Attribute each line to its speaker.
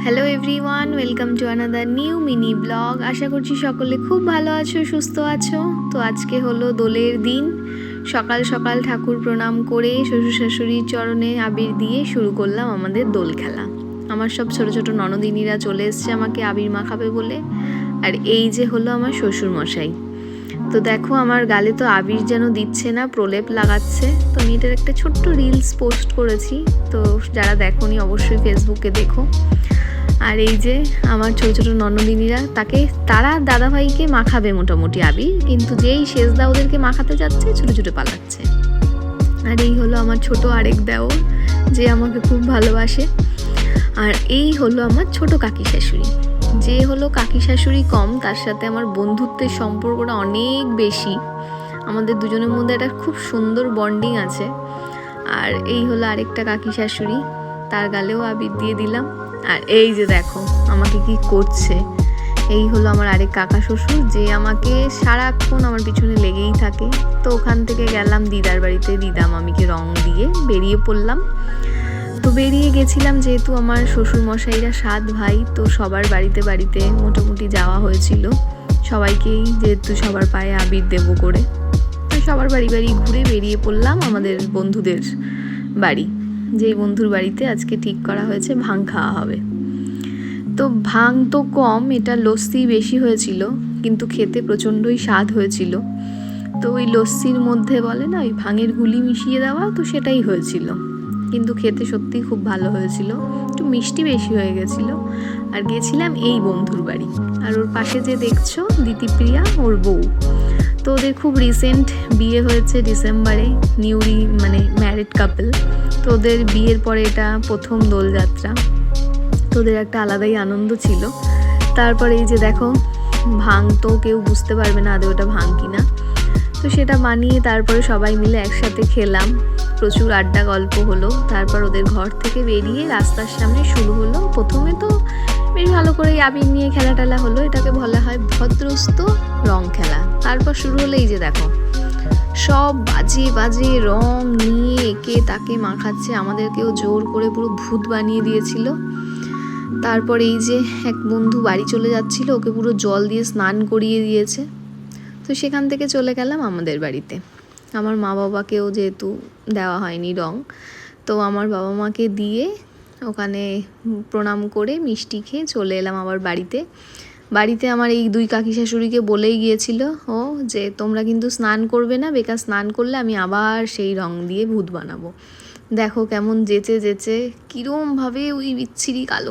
Speaker 1: Hello everyone, welcome to another new mini blog. আশা করছি সকলে খুব ভালো আছো, সুস্থ আছো। তো আজকে হলো দোলের দিন। সকাল সকাল ঠাকুর প্রণাম করে শ্বশুর শাশুড়ির চরণে আবির দিয়ে শুরু করলাম আমাদের দোল খেলা। আমার সব ছোট ছোট ননদিনীরা চলে এসছে আমাকে আবির মাখাবে বলে। আর এই যে হলো আমার শ্বশুর মশাই। তো দেখো আমার গালে তো আবির যেন দিচ্ছে না, প্রলেপ লাগাচ্ছে। তো আমি এটার একটা ছোট্ট রিলস পোস্ট করেছি, তো যারা দেখোনি অবশ্যই ফেসবুকে দেখো। আর এই যে আমার ছোটো ছোটো ননদিনীরা তারা দাদাভাইকে মাখাবে মোটামুটি আবির, কিন্তু যেই শেষদা ওদেরকে মাখাতে যাচ্ছে ছোটো ছোটো পালাচ্ছে। আর এই হলো আমার ছোট আরেক দেওর, যে আমাকে খুব ভালোবাসে। আর এই হলো আমার ছোট কাকি শাশুড়ি, যে হলো কাকি শাশুড়ি কম, তার সাথে আমার বন্ধুত্বের সম্পর্কটা অনেক বেশি। আমাদের দুজনের মধ্যে একটা খুব সুন্দর বন্ডিং আছে। আর এই হলো আরেকটা কাকি শাশুড়ি, তার গালেও আবির দিয়ে দিলাম। আর এই যে দেখো আমাকে কি করছে, এই হলো আমার আরেক কাকা শ্বশুর, যে আমাকে সারাক্ষণ আমার পিছনে লেগেই থাকে। তো ওখান থেকে গেলাম দিদার বাড়িতে, দিদা মামিকে রং দিয়ে বেরিয়ে পড়লাম। তো বেরিয়ে গেছিলাম যেহেতু আমার শ্বশুর মশাইরা 7 ভাই, তো সবার বাড়িতে বাড়িতে মোটামুটি যাওয়া হয়েছিল। সবাইকেই যেহেতু সবার পায়ে আবির দেবো করে, তো সবার বাড়ি বাড়ি ঘুরে বেরিয়ে পড়লাম আমাদের বন্ধুদের বাড়ি, যেই বন্ধুর বাড়িতে আজকে ঠিক করা হয়েছে ভাং খাওয়া হবে। তো ভাং তো কম, এটা লস্যি বেশি হয়েছিল, কিন্তু খেতে প্রচণ্ডই স্বাদ হয়েছিল। তো ওই লস্যির মধ্যে বলে না ওই ভাঙের গুলি মিশিয়ে দেওয়া, তো সেটাই হয়েছিল, কিন্তু খেতে সত্যিই খুব ভালো হয়েছিল। একটু মিষ্টি বেশি হয়ে গেছিলো। আর গেছিলাম এই বন্ধুর বাড়ি, আর ওর পাশে যে দেখছো দিতিপ্রিয়া, ওর বউ। তো ওদের খুব রিসেন্ট বিয়ে হয়েছে ডিসেম্বরে, নিউলি মানে ম্যারিড কাপল। তো ওদের বিয়ের পরে এটা প্রথম দোলযাত্রা, তো ওদের একটা আলাদাই আনন্দ ছিল। তারপরে এই যে দেখো ভাং তো কেউ বুঝতে পারবে না আদৌ ওটা ভাং কিনা, তো সেটা বানিয়ে তারপরে সবাই মিলে একসাথে খেলাম, প্রচুর আড্ডা গল্প হলো। তারপর ওদের ঘর থেকে বেরিয়ে রাস্তার সামনে শুরু হলো, প্রথমে তো বেশ ভালো করে আবির নিয়ে খেলা টেলা হলো, এটাকে বলা হয় ভদ্রস্থ রং খেলা। তারপর শুরু হলো এই যে দেখো সব বাজে বাজে রং নিয়ে একে তাকে মাখাচ্ছে, আমাদেরকেও জোর করে পুরো ভূত বানিয়ে দিয়েছিল। তারপর এই যে এক বন্ধু বাড়ি চলে যাচ্ছিল, ওকে পুরো জল দিয়ে স্নান করিয়ে দিয়েছে। তো সেখান থেকে চলে গেলাম আমাদের বাড়িতে। আমার মা বাবাকেও যেহেতু দেওয়া হয়নি রং, তো আমার বাবা মাকে দিয়ে ওখানে প্রণাম করে মিষ্টি খেয়ে চলে এলাম আবার বাড়িতে। বাড়িতে আমার এই 2 কাকি শাশুড়িকে বলেই গিয়েছিল ও, যে তোমরা কিন্তু স্নান করবে না, বেকার স্নান করলে আমি আবার সেই রং দিয়ে ভূত বানাবো। দেখো কেমন যেচে যেচে কীরমভাবে ওই বিচ্ছিরি কালো